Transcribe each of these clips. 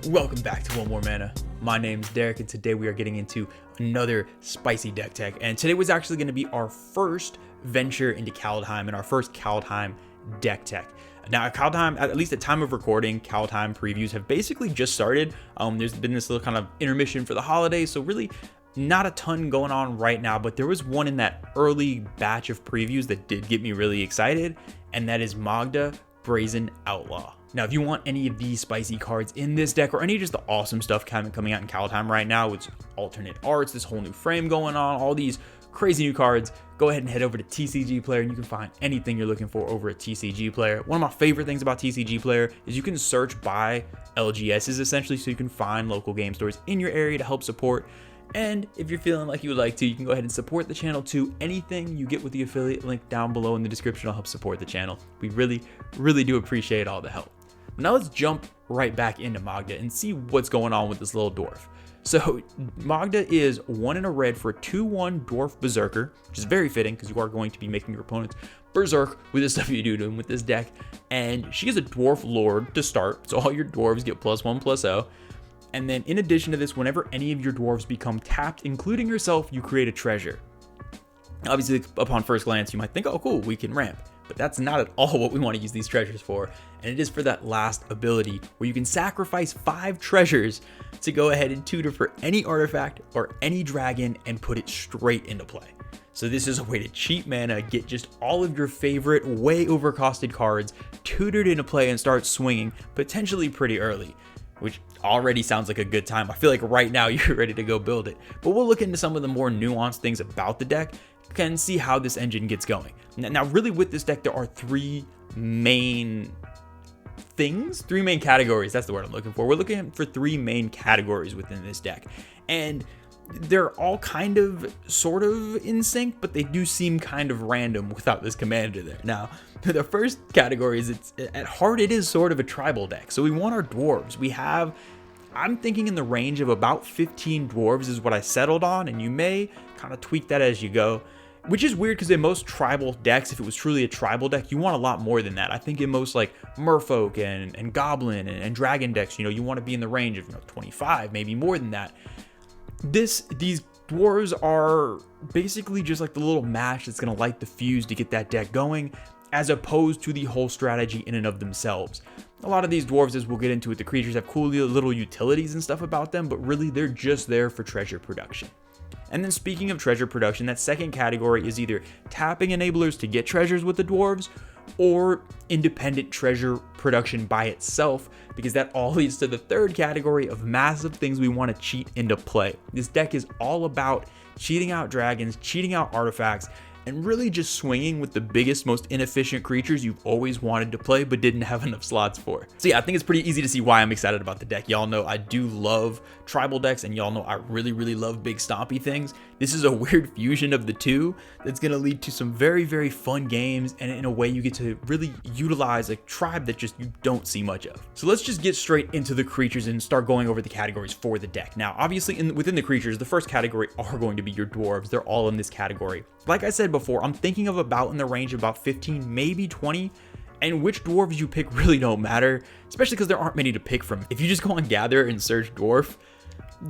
Welcome back to One More Mana. My name's Derik, and today we are getting into another spicy deck tech. And today was actually going to be our first venture into Kaldheim and our first Kaldheim deck tech. Now, Kaldheim, at least at time of recording, Kaldheim previews have basically just started. There's been this little kind of intermission for the holidays, so really not a ton going on right now, but there was one in that early batch of previews that did get me really excited, and that is Magda, Brazen, Outlaw. Now, if you want any of these spicy cards in this deck, or any of just the awesome stuff kind of coming out in Kaldheim right now with alternate arts, this whole new frame going on, all these crazy new cards, go ahead and head over to TCG Player and you can find anything you're looking for over at TCG Player. One of my favorite things about TCG Player is you can search by LGSs essentially, so you can find local game stores in your area to help support. And if you're feeling like you would like to, you can go ahead and support the channel too. Anything you get with the affiliate link down below in the description will help support the channel. We really do appreciate all the help. Now let's jump right back into Magda and see what's going on with this little dwarf. So Magda is 1 in a red for a 2/1 dwarf berserker, which is very fitting because you are going to be making your opponents berserk with the stuff you do to them with this deck. And she is a dwarf lord to start, so all your dwarves get +1/+0. And then in addition to this, whenever any of your dwarves become tapped, including yourself, you create a treasure. Obviously, upon first glance, you might think, oh cool, we can ramp. But that's not at all what we want to use these treasures for. And it is for that last ability where you can sacrifice 5 treasures to go ahead and tutor for any artifact or any dragon and put it straight into play. So this is a way to cheat mana, get just all of your favorite way overcosted cards tutored into play and start swinging potentially pretty early, which already sounds like a good time. I feel like right now you're ready to go build it. But we'll look into some of the more nuanced things about the deck and see how this engine gets going. Now, really with this deck, there are 3 main categories. That's the word I'm looking for. We're looking for 3 main categories within this deck. And they're all kind of sort of in sync, but they do seem kind of random without this commander there. Now, the first category is at heart, it is sort of a tribal deck. So we want our dwarves. I'm thinking in the range of about 15 dwarves is what I settled on, and you may kind of tweak that as you go, which is weird because in most tribal decks, if it was truly a tribal deck, you want a lot more than that. I think in most like merfolk and goblin and dragon decks, you want to be in the range of 25, maybe more than that. These dwarves are basically just like the little match that's going to light the fuse to get that deck going, as opposed to the whole strategy in and of themselves. A lot of these dwarves, as we'll get into it, the creatures have cool little utilities and stuff about them, but really they're just there for treasure production. And then speaking of treasure production, that second category is either tapping enablers to get treasures with the dwarves, or independent treasure production by itself, because that all leads to the third category of massive things we want to cheat into play. This deck is all about cheating out dragons, cheating out artifacts, and really just swinging with the biggest, most inefficient creatures you've always wanted to play but didn't have enough slots for. So yeah, I think it's pretty easy to see why I'm excited about the deck. Y'all know I do love tribal decks, and y'all know I really love big stompy things. This is a weird fusion of the two that's going to lead to some very fun games, and in a way you get to really utilize a tribe that just you don't see much of. So let's just get straight into the creatures and start going over the categories for the deck. Now, obviously within the creatures, the first category are going to be your dwarves. They're all in this category. Like I said before, I'm thinking of about in the range of about 15, maybe 20, and which dwarves you pick really don't matter, especially because there aren't many to pick from. If you just go on Gather and search dwarf,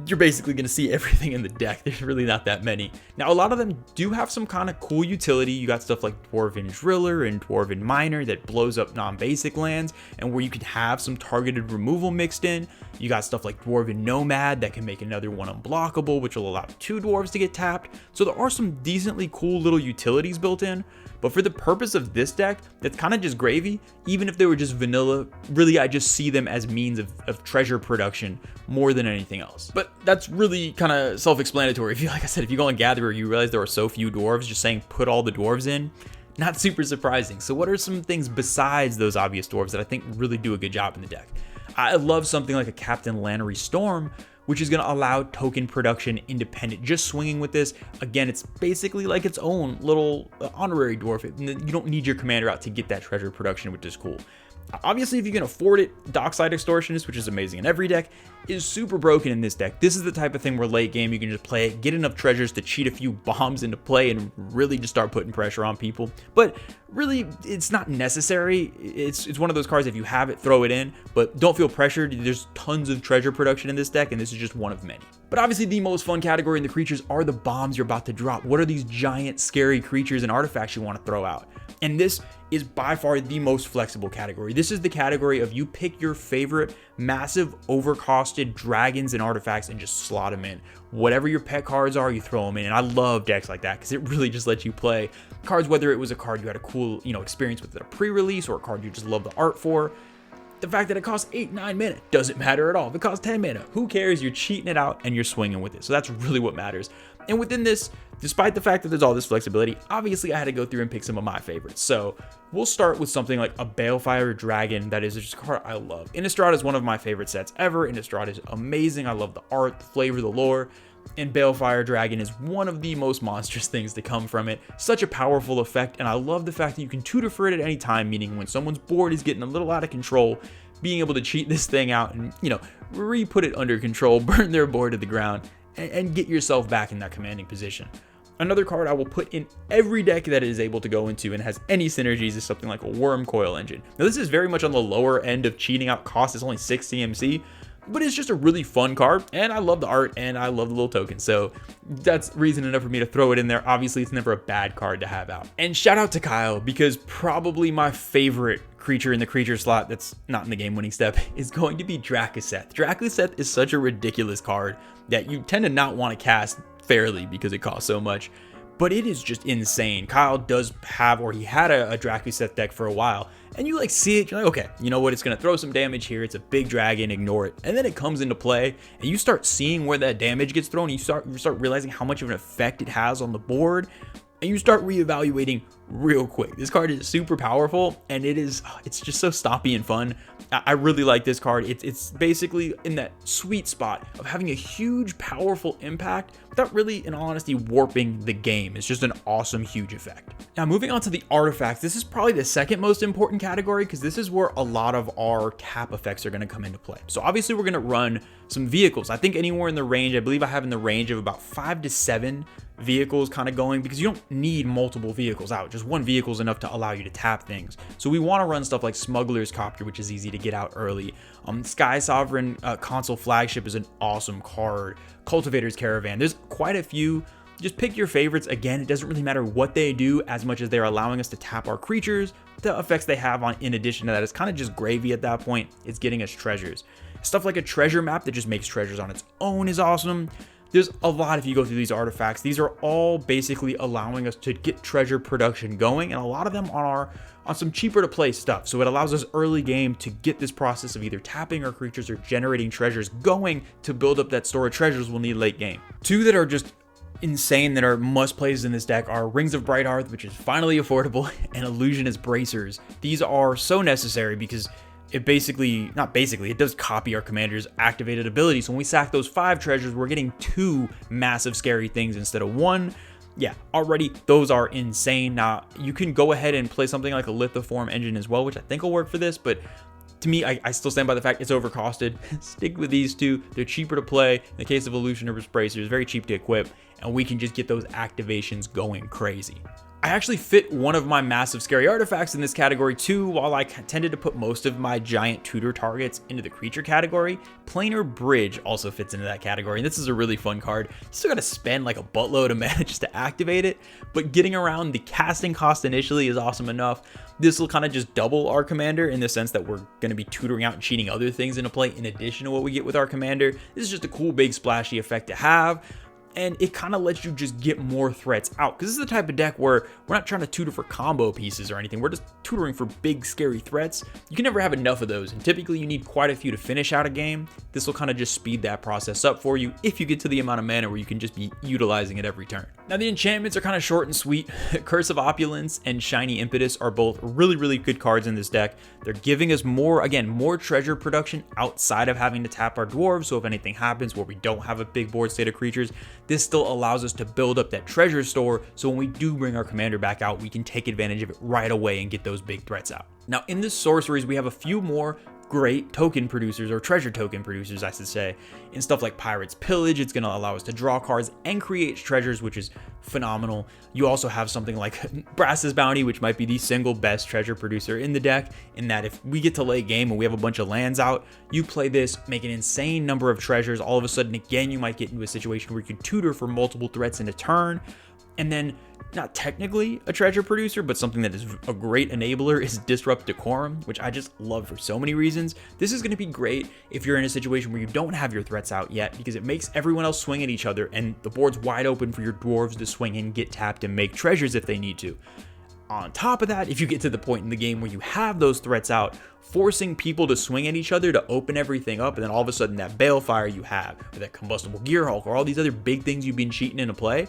you're basically going to see everything in the deck. There's really not that many. Now, a lot of them do have some kind of cool utility. You got stuff like Dwarven Driller and Dwarven Miner that blows up non-basic lands, and where you can have some targeted removal mixed in. You got stuff like Dwarven Nomad that can make another one unblockable, which will allow 2 dwarves to get tapped. So there are some decently cool little utilities built in. But for the purpose of this deck, that's kind of just gravy. Even if they were just vanilla, really I just see them as means of treasure production more than anything else. But that's really kind of self-explanatory. Like I said, if you go on Gatherer, you realize there are so few dwarves, just saying put all the dwarves in, not super surprising. So what are some things besides those obvious dwarves that I think really do a good job in the deck? I love something like a Captain Lannery Storm, which is going to allow token production independent. Just swinging with this, again, it's basically like its own little honorary dwarf. You don't need your commander out to get that treasure production, which is cool. Obviously, if you can afford it, Dockside Extortionist, which is amazing in every deck, is super broken in this deck. This is the type of thing where late game you can just play it, get enough treasures to cheat a few bombs into play and really just start putting pressure on people. But really, it's not necessary. It's one of those cards, if you have it, throw it in, but don't feel pressured. There's tons of treasure production in this deck, and this is just one of many. But obviously, the most fun category in the creatures are the bombs you're about to drop. What are these giant, scary creatures and artifacts you want to throw out? And this is by far the most flexible category. This is the category of you pick your favorite massive overcosted dragons and artifacts and just slot them in. Whatever your pet cards are, you throw them in. And I love decks like that because it really just lets you play cards, whether it was a card you had a cool, experience with at a pre-release or a card you just love the art for. The fact that it costs 8-9 mana doesn't matter at all. If it costs 10 mana, who cares? You're cheating it out and you're swinging with it. So that's really what matters. And within this, despite the fact that there's all this flexibility, obviously I had to go through and pick some of my favorites. So we'll start with something like a Balefire Dragon that is just a card I love. Innistrad is one of my favorite sets ever. Innistrad is amazing. I love the art, the flavor, the lore. And Balefire Dragon is one of the most monstrous things to come from it. Such a powerful effect, and I love the fact that you can tutor for it at any time, meaning when someone's board is getting a little out of control, being able to cheat this thing out and, re-put it under control, burn their board to the ground, and get yourself back in that commanding position. Another card I will put in every deck that it is able to go into and has any synergies is something like a Worm Coil Engine. Now this is very much on the lower end of cheating out cost. It's only 6 CMC, but it's just a really fun card, and I love the art, and I love the little token, so that's reason enough for me to throw it in there. Obviously, it's never a bad card to have out. And shout out to Kyle, because probably my favorite creature in the creature slot that's not in the game winning step is going to be Drakuseth. Drakuseth is such a ridiculous card that you tend to not want to cast fairly because it costs so much, but it is just insane. Kyle does have, or he had a Drakuseth deck for a while, and you see it, you're like, okay, you know what, it's gonna throw some damage here, it's a big dragon, ignore it. And then it comes into play, and you start seeing where that damage gets thrown, you start realizing how much of an effect it has on the board, and you start reevaluating real quick. This card is super powerful, and it's just so stompy and fun. I really like this card. It's basically in that sweet spot of having a huge, powerful impact without really, in all honesty, warping the game. It's just an awesome, huge effect. Now, moving on to the artifacts, this is probably the second most important category because this is where a lot of our tap effects are going to come into play. So obviously, we're going to run some vehicles. I think anywhere in the range, I believe I have in the range of about 5 to 7 vehicles kind of going, because you don't need multiple vehicles out. Just one vehicle is enough to allow you to tap things. So we want to run stuff like Smuggler's Copter, which is easy to get out early. Sky Sovereign Console Flagship is an awesome card. Cultivator's Caravan. There's quite a few. Just pick your favorites. Again, it doesn't really matter what they do as much as they're allowing us to tap our creatures. The effects they have on, in addition to that, is kind of just gravy at that point. It's getting us treasures. Stuff like a treasure map that just makes treasures on its own is awesome. There's a lot if you go through these artifacts. These are all basically allowing us to get treasure production going, and a lot of them on some cheaper to play stuff. So it allows us early game to get this process of either tapping our creatures or generating treasures going to build up that store of treasures we'll need late game. Two that are just insane that are must plays in this deck are Rings of Bright Hearth, which is finally affordable, and Illusionist Bracers. These are so necessary because it it does copy our commander's activated ability. So when we sack those 5 treasures, we're getting 2 massive scary things instead of 1. Yeah, already those are insane. Now you can go ahead and play something like a Lithoform Engine as well, which I think will work for this, but to me, I still stand by the fact it's overcosted. Stick with these 2. They're cheaper to play. In the case of Illusionist Bracers, very cheap to equip, and we can just get those activations going crazy. I actually fit one of my massive scary artifacts in this category too. While I tended to put most of my giant tutor targets into the creature category, Planar Bridge also fits into that category, and this is a really fun card. You still gotta spend like a buttload of mana just to activate it, but getting around the casting cost initially is awesome enough. This will kind of just double our commander in the sense that we're gonna be tutoring out and cheating other things into play in addition to what we get with our commander. This is just a cool big splashy effect to have. and it kind of lets you just get more threats out, because this is the type of deck where we're not trying to tutor for combo pieces or anything. We're just tutoring for big scary threats. You can never have enough of those, and typically you need quite a few to finish out a game. This will kind of just speed that process up for you if you get to the amount of mana where you can just be utilizing it every turn. Now the enchantments are kind of short and sweet. Curse of Opulence and Shiny Impetus are both really good cards in this deck. They're giving us more treasure production outside of having to tap our dwarves, so if anything happens where we don't have a big board state of creatures, this still allows us to build up that treasure store, so when we do bring our commander back out, we can take advantage of it right away and get those big threats out. Now in this sorceries, we have a few more great token producers, or treasure token producers I should say, in stuff like Pirate's Pillage. It's going to allow us to draw cards and create treasures, which is phenomenal. You also have something like Brass's Bounty, which might be the single best treasure producer in the deck, in that if we get to late game and we have a bunch of lands out, you play this, make an insane number of treasures, all of a sudden again you might get into a situation where you can tutor for multiple threats in a turn. And then, not technically a treasure producer, but something that is a great enabler is Disrupt Decorum, which I just love for so many reasons. This is going to be great if you're in a situation where you don't have your threats out yet, because it makes everyone else swing at each other and the board's wide open for your dwarves to swing and get tapped and make treasures if they need to. On top of that, if you get to the point in the game where you have those threats out, forcing people to swing at each other to open everything up, and then all of a sudden that Balefire you have, or that Combustible Gearhulk, or all these other big things you've been cheating into play,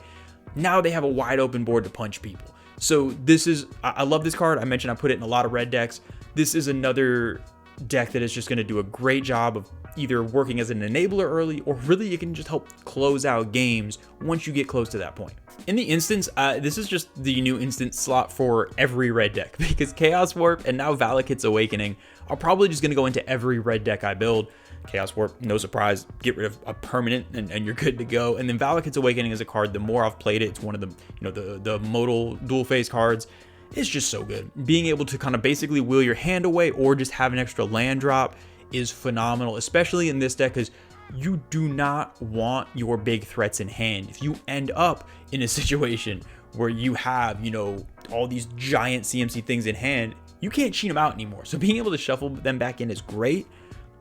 now they have a wide open board to punch people. So this is, I love this card. I mentioned I put it in a lot of red decks. This is another deck that is just going to do a great job of either working as an enabler early, or really it can just help close out games once you get close to that point. In the instance, this is just the new instant slot for every red deck, because Chaos Warp and now Valakut's Awakening are probably just going to go into every red deck I build. Chaos Warp, no surprise, get rid of a permanent and you're good to go. And then Valakut's Awakening is a card, the more I've played it, it's one of the the modal dual phase cards. It's just so good. Being able to kind of basically wheel your hand away or just have an extra land drop is phenomenal, especially in this deck, because you do not want your big threats in hand. If you end up in a situation where you have, all these giant CMC things in hand, you can't cheat them out anymore. So being able to shuffle them back in is great.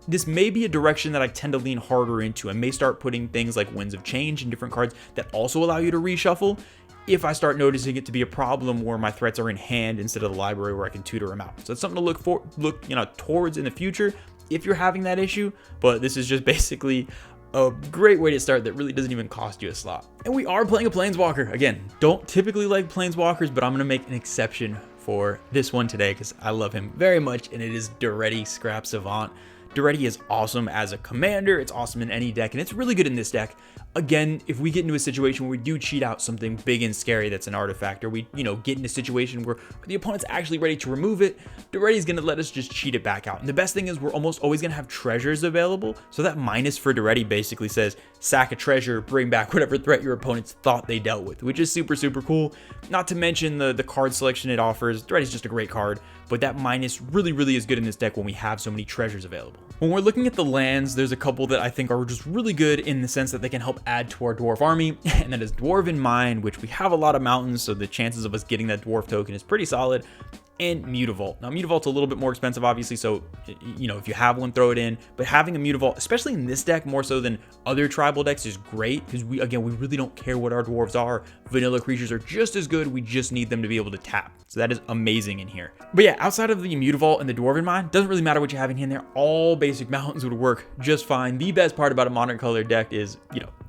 This may be a direction that I tend to lean harder into. I may start putting things like Winds of Change and different cards that also allow you to reshuffle if I start noticing it to be a problem where my threats are in hand instead of the library where I can tutor them out. So it's something to look towards in the future if you're having that issue, but this is just basically a great way to start that really doesn't even cost you a slot. And we are playing a Planeswalker. Again, don't typically like Planeswalkers, but I'm going to make an exception for this one today because I love him very much, and it is Derik Scrap Savant. Derik is awesome as a commander, it's awesome in any deck, and it's really good in this deck. Again, if we get into a situation where we do cheat out something big and scary that's an artifact, or we, get in a situation where the opponent's actually ready to remove it, Derik is going to let us just cheat it back out. And the best thing is we're almost always going to have treasures available, so that minus for Derik basically says, sack a treasure, bring back whatever threat your opponents thought they dealt with, which is super cool. Not to mention the card selection it offers. Derik is just a great card, but that minus really is good in this deck when we have so many treasures available. When we're looking at the lands, there's a couple that I think are just really good in the sense that they can help add to our dwarf army, and that is Dwarven Mine, which we have a lot of mountains, so the chances of us getting that dwarf token is pretty solid. And Mutavault. Now Mutavault's a little bit more expensive obviously, so if you have one, throw it in, but having a Mutavault, especially in this deck more so than other tribal decks, is great because we really don't care what our dwarves are. Vanilla creatures are just as good, we just need them to be able to tap, so that is amazing in here. But yeah, outside of the Mutavault and the Dwarven Mine, doesn't really matter what you have in here. They're all basic mountains would work just fine. The best part about a modern color deck is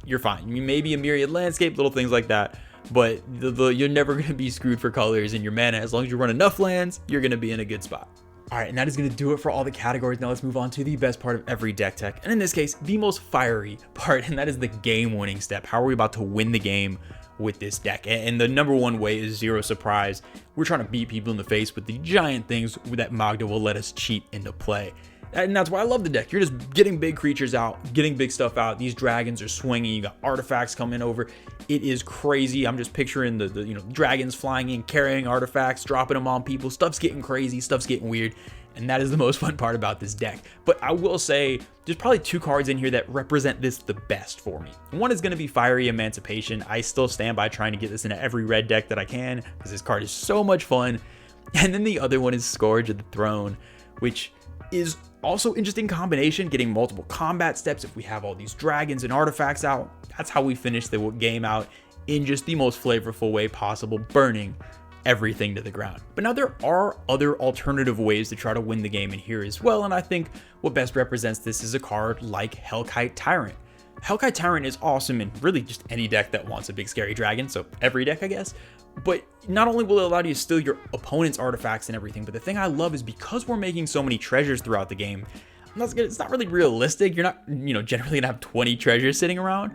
you're fine. Maybe a Myriad Landscape, little things like that, but you're never going to be screwed for colors in your mana. As long as you run enough lands, you're going to be in a good spot. All right, and that is going to do it for all the categories. Now let's move on to the best part of every deck tech, and in this case, the most fiery part, and that is the game-winning step. How are we about to win the game with this deck? And the number one way is zero surprise. We're trying to beat people in the face with the giant things that Magda will let us cheat into play. And that's why I love the deck. You're just getting big creatures out, getting big stuff out. These dragons are swinging. You got artifacts coming over. It is crazy. I'm just picturing the dragons flying in, carrying artifacts, dropping them on people. Stuff's getting crazy. Stuff's getting weird. And that is the most fun part about this deck. But I will say there's probably two cards in here that represent this the best for me. One is going to be Fiery Emancipation. I still stand by trying to get this into every red deck that I can because this card is so much fun. And then the other one is Scourge of the Throne, which is also interesting combination, getting multiple combat steps if we have all these dragons and artifacts out. That's how we finish the game out in just the most flavorful way possible, burning everything to the ground. But now there are other alternative ways to try to win the game in here as well, and I think what best represents this is a card like Hellkite Tyrant. Hellkite Tyrant is awesome in really just any deck that wants a big scary dragon, so every deck I guess. But not only will it allow you to steal your opponent's artifacts and everything, but the thing I love is because we're making so many treasures throughout the game, it's not really realistic. You're not, generally gonna have 20 treasures sitting around.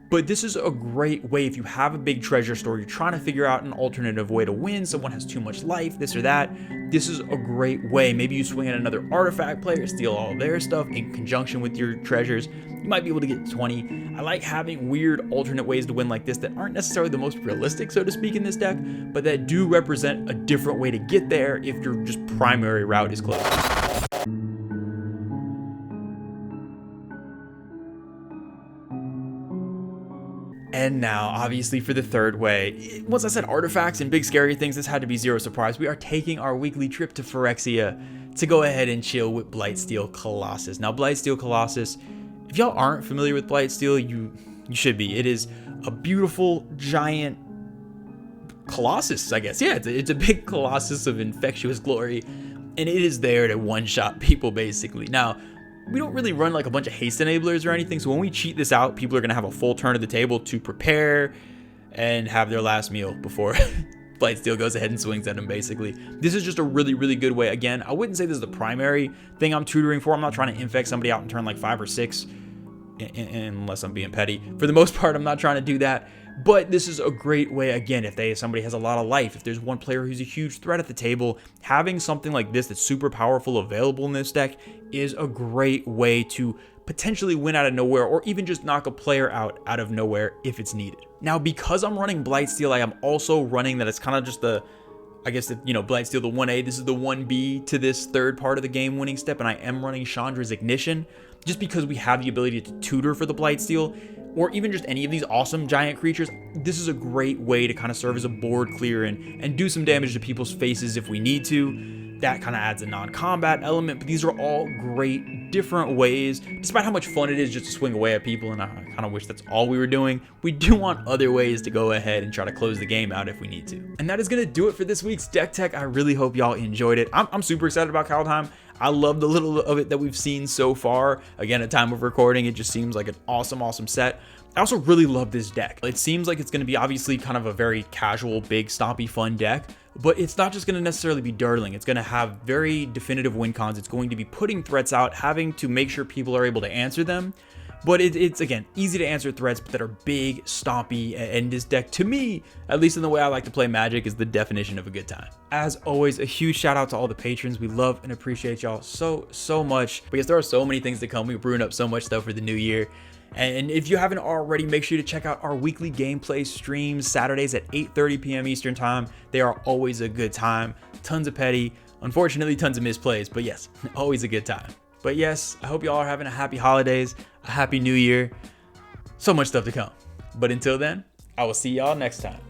But this is a great way if you have a big treasure store, you're trying to figure out an alternative way to win, someone has too much life, this or that. This is a great way. Maybe you swing at another artifact player, steal all of their stuff in conjunction with your treasures. You might be able to get 20. I like having weird alternate ways to win like this that aren't necessarily the most realistic, so to speak, in this deck, but that do represent a different way to get there if your just primary route is closed. And now, obviously, for the third way, once I said artifacts and big scary things, this had to be zero surprise. We are taking our weekly trip to Phyrexia to go ahead and chill with Blightsteel Colossus. Now, Blightsteel Colossus, if y'all aren't familiar with Blightsteel, you should be. It is a beautiful, giant Colossus, I guess. Yeah, it's a big Colossus of infectious glory, and it is there to one-shot people, basically. Now, we don't really run like a bunch of haste enablers or anything, so when we cheat this out, people are going to have a full turn of the table to prepare and have their last meal before Blightsteel goes ahead and swings at them, basically. This is just a really, really good way. Again, I wouldn't say this is the primary thing I'm tutoring for. I'm not trying to infect somebody out in turn like 5 or 6, unless I'm being petty. For the most part, I'm not trying to do that. But this is a great way, again, if somebody has a lot of life, if there's one player who's a huge threat at the table, having something like this that's super powerful available in this deck is a great way to potentially win out of nowhere, or even just knock a player out of nowhere if it's needed. Now, because I'm running Blightsteel, I am also running that it's kind of just Blightsteel the 1A, this is the 1B to this third part of the game winning step, and I am running Chandra's Ignition, just because we have the ability to tutor for the Blightsteel, or even just any of these awesome giant creatures. This is a great way to kind of serve as a board clear and do some damage to people's faces if we need to. That kind of adds a non-combat element, but these are all great different ways. Despite how much fun it is just to swing away at people, and I kind of wish that's all we were doing, we do want other ways to go ahead and try to close the game out if we need to. And that is going to do it for this week's Deck Tech. I really hope y'all enjoyed it. I'm super excited about Kaldheim. I love the little of it that we've seen so far. Again, at time of recording, it just seems like an awesome set. I also really love this deck. It seems like it's going to be obviously kind of a very casual, big, stompy, fun deck, but it's not just going to necessarily be dirtling. It's going to have very definitive win cons. It's going to be putting threats out, having to make sure people are able to answer them. But it's again, easy to answer threats that are big, stompy, and this deck, to me, at least in the way I like to play Magic, is the definition of a good time. As always, a huge shout out to all the patrons. We love and appreciate y'all so much, because there are so many things to come. We're brewing up so much stuff for the new year. And if you haven't already, make sure to check out our weekly gameplay streams, Saturdays at 8:30 p.m. Eastern time. They are always a good time. Tons of petty, unfortunately tons of misplays, but yes, always a good time. But yes, I hope y'all are having a happy holidays, a happy new year. So much stuff to come. But until then, I will see y'all next time.